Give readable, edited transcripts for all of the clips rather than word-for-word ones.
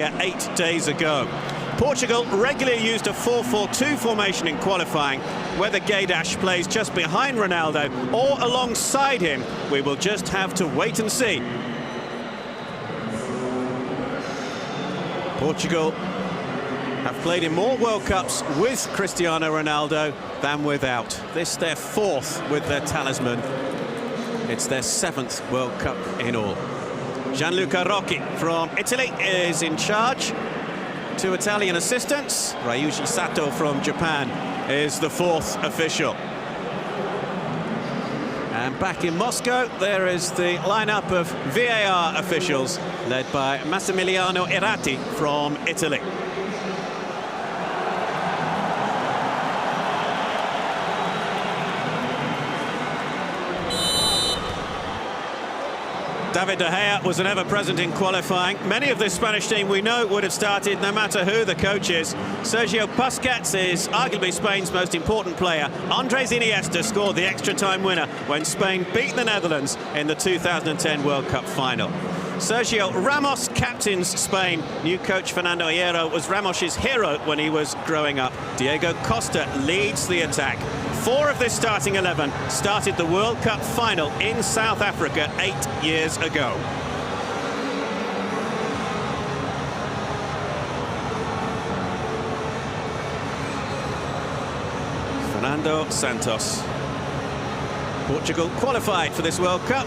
8 days ago. Portugal regularly used a 4-4-2 formation in qualifying. Whether Guedes plays just behind Ronaldo or alongside him, we will just have to wait and see. Portugal have played in more World Cups with Cristiano Ronaldo than without. This their 4th with their talisman. It's their 7th World Cup in all. Gianluca Rocchi from Italy is in charge. 2 Italian assistants. Ryuji Sato from Japan is the 4th official. And back in Moscow, there is the lineup of VAR officials, led by Massimiliano Errati from Italy. David De Gea was an ever-present in qualifying. Many of this Spanish team we know would have started no matter who the coach is. Sergio Busquets is arguably Spain's most important player. Andres Iniesta scored the extra-time winner when Spain beat the Netherlands in the 2010 World Cup final. Sergio Ramos captains Spain. New coach Fernando Hierro was Ramos's hero when he was growing up. Diego Costa leads the attack. 4 of this starting 11 started the World Cup final in South Africa 8 years ago. Fernando Santos. Portugal qualified for this World Cup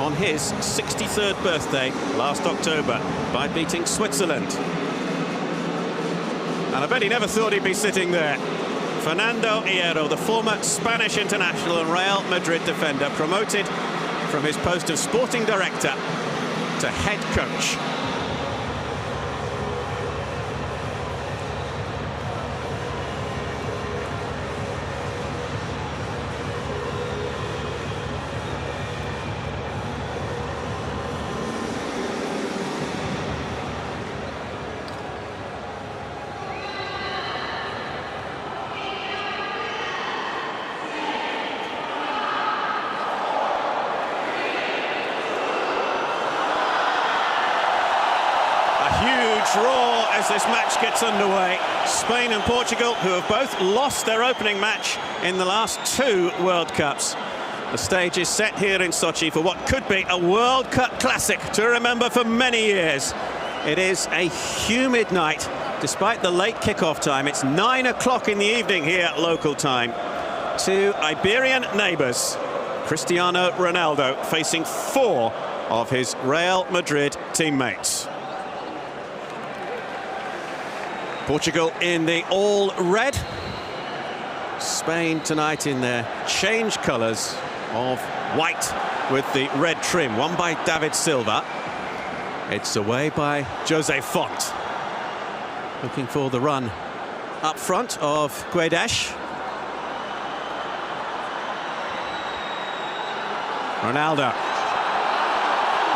on his 63rd birthday last October by beating Switzerland. And I bet he never thought he'd be sitting there. Fernando Hierro, the former Spanish international and Real Madrid defender, promoted from his post of sporting director to head coach. Draw as this match gets underway. Spain and Portugal, who have both lost their opening match in the last 2 World Cups. The stage is set here in Sochi for what could be a World Cup classic to remember for many years. It is a humid night, despite the late kickoff time. It's 9 o'clock in the evening here, local time. 2 Iberian neighbours. Cristiano Ronaldo facing 4 of his Real Madrid teammates. Portugal in the all-red. Spain tonight in their change colours of white with the red trim, won by David Silva. It's away by Jose Font. Looking for the run up front of Guedes. Ronaldo.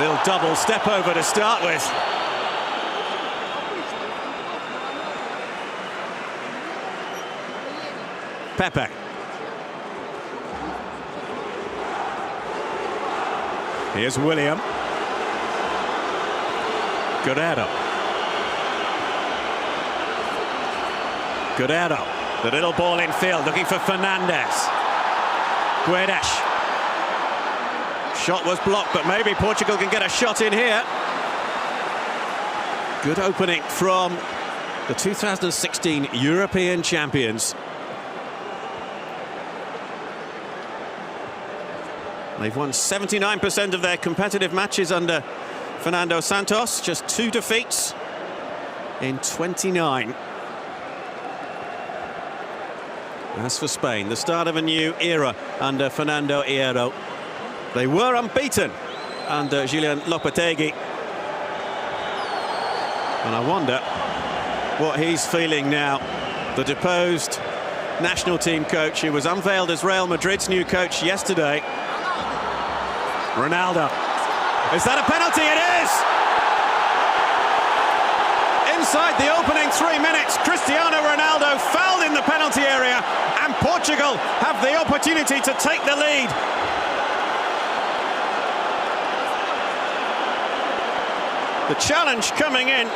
Little double step over to start with. Pepe. Here's William. Guerrero. The little ball in field, looking for Fernandez. Guedes. Shot was blocked, but maybe Portugal can get a shot in here. Good opening from the 2016 European champions. They've won 79% of their competitive matches under Fernando Santos, just 2 defeats in 29. As for Spain, the start of a new era under Fernando Hierro. They were unbeaten under Julian Lopetegui. And I wonder what he's feeling now. The deposed national team coach, who was unveiled as Real Madrid's new coach yesterday. Ronaldo. Is that a penalty? It is! Inside the opening 3 minutes, Cristiano Ronaldo fouled in the penalty area, and Portugal have the opportunity to take the lead. The challenge coming in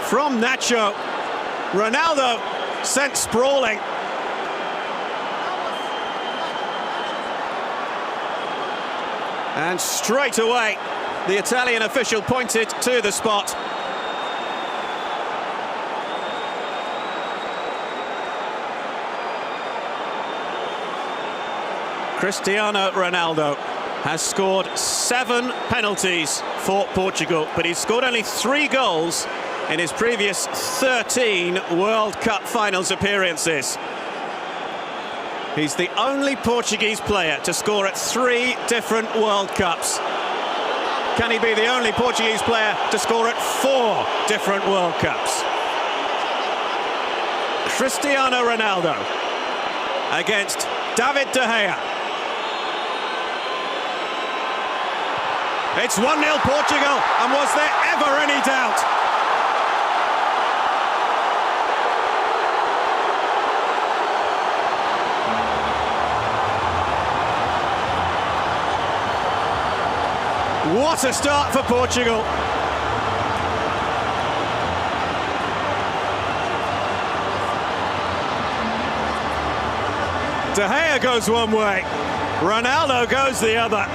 from Nacho. Ronaldo sent sprawling. And straight away, the Italian official pointed to the spot. Cristiano Ronaldo has scored 7 penalties for Portugal, but he's scored only 3 goals in his previous 13 World Cup finals appearances. He's the only Portuguese player to score at 3 different World Cups. Can he be the only Portuguese player to score at 4 different World Cups? Cristiano Ronaldo against David De Gea. It's 1-0 Portugal, and was there ever any doubt? What a start for Portugal. De Gea goes one way, Ronaldo goes the other.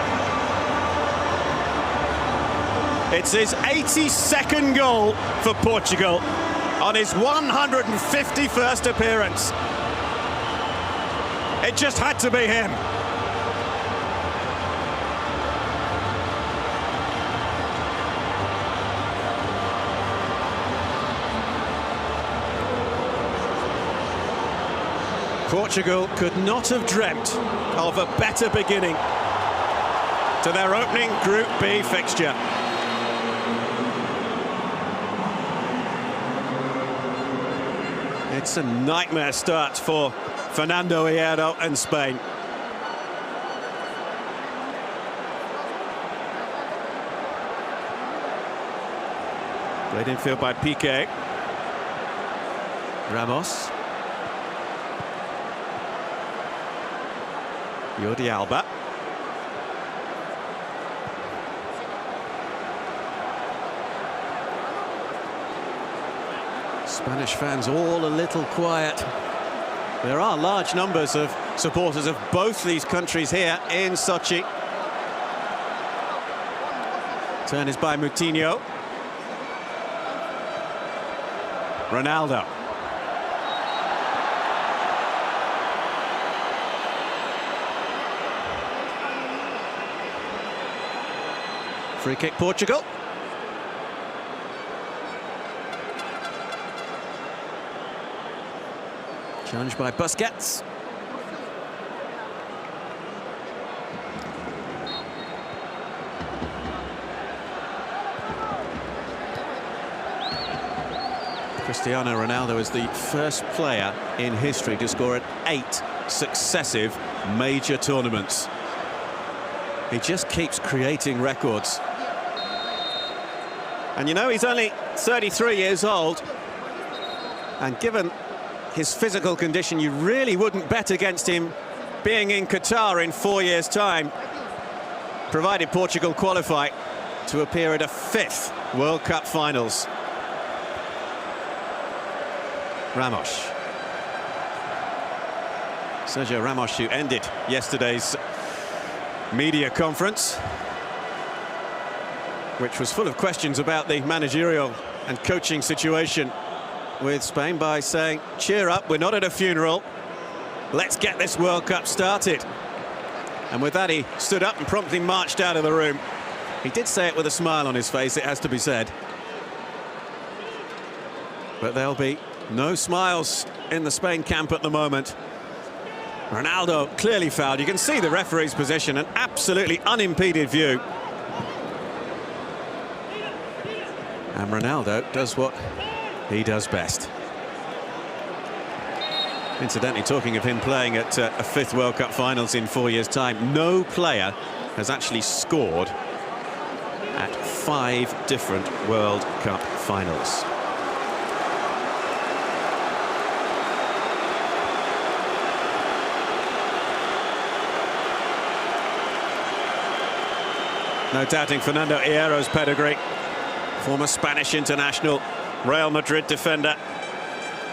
It's his 82nd goal for Portugal on his 151st appearance. It just had to be him. Portugal could not have dreamt of a better beginning to their opening Group B fixture. It's a nightmare start for Fernando Hierro and Spain. Played infield by Piqué. Ramos. Jordi Alba. Spanish fans all a little quiet. There are large numbers of supporters of both these countries here in Sochi. Turn is by Moutinho. Ronaldo. Free kick Portugal. Challenged by Busquets. Cristiano Ronaldo is the first player in history to score at 8 successive major tournaments. He just keeps creating records. And you know, he's only 33 years old, and given his physical condition, you really wouldn't bet against him being in Qatar in 4 years' time, provided Portugal qualify to appear at a 5th World Cup finals. Ramos. Sergio Ramos, who ended yesterday's media conference, which was full of questions about the managerial and coaching situation with Spain, by saying, cheer up, we're not at a funeral, let's get this World Cup started. And with that, he stood up and promptly marched out of the room. He did say it with a smile on his face, it has to be said. But there'll be no smiles in the Spain camp at the moment. Ronaldo clearly fouled. You can see the referee's position, an absolutely unimpeded view. And Ronaldo does what he does best. Incidentally, talking of him playing at a 5th World Cup finals in 4 years' time, no player has actually scored at 5 different World Cup finals. No doubting Fernando Hierro's pedigree. Former Spanish international, Real Madrid defender.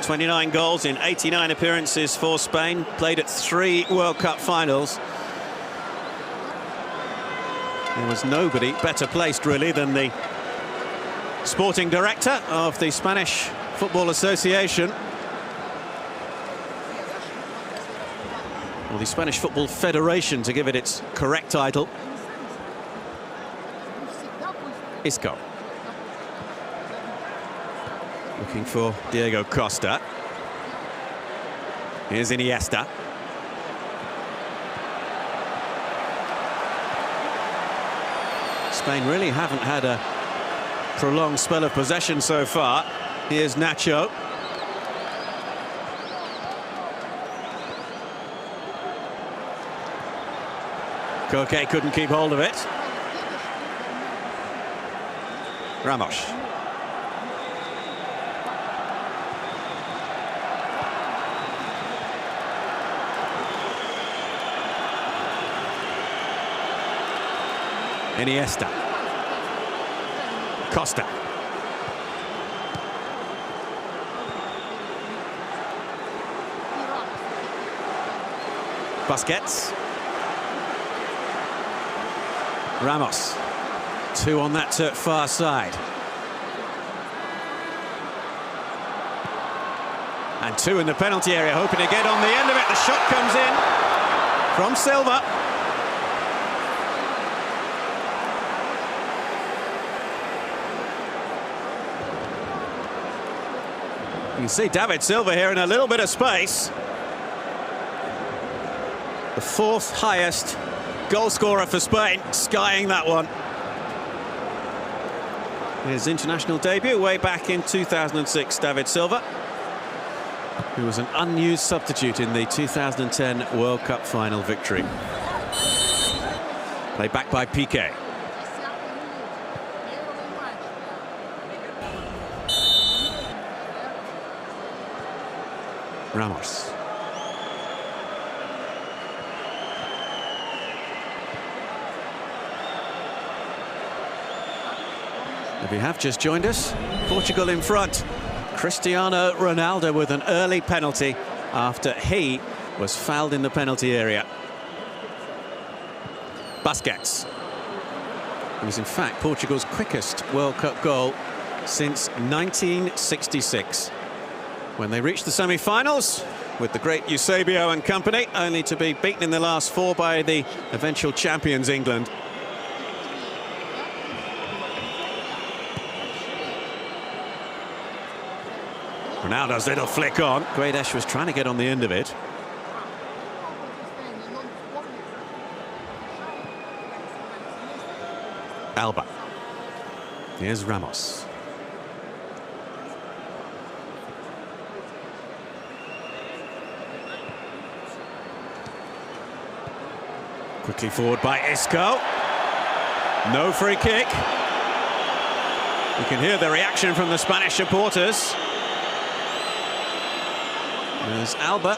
29 goals in 89 appearances for Spain. Played at 3 World Cup finals. There was nobody better placed, really, than the sporting director of the Spanish Football Association. Or the Spanish Football Federation, to give it its correct title. Isco. Looking for Diego Costa. Here's Iniesta. Spain really haven't had a prolonged spell of possession so far. Here's Nacho. Koke couldn't keep hold of it. Ramos. Iniesta. Costa. Busquets. Ramos. 2 on that far side. And 2 in the penalty area, hoping to get on the end of it. The shot comes in from Silva. You can see David Silva here in a little bit of space. The 4th highest goal scorer for Spain, skying that one. His international debut way back in 2006, David Silva, who was an unused substitute in the 2010 World Cup final victory. Played back by Piqué. Ramos. If you have just joined us, Portugal in front. Cristiano Ronaldo with an early penalty after he was fouled in the penalty area. Busquets. It was in fact Portugal's quickest World Cup goal since 1966. When they reached the semi-finals with the great Eusebio and company, only to be beaten in the last 4 by the eventual champions England. Ronaldo's little flick on. Guedes was trying to get on the end of it. Alba. Here's Ramos. Quickly forward by Isco. No free kick. You can hear the reaction from the Spanish supporters. There's Alba.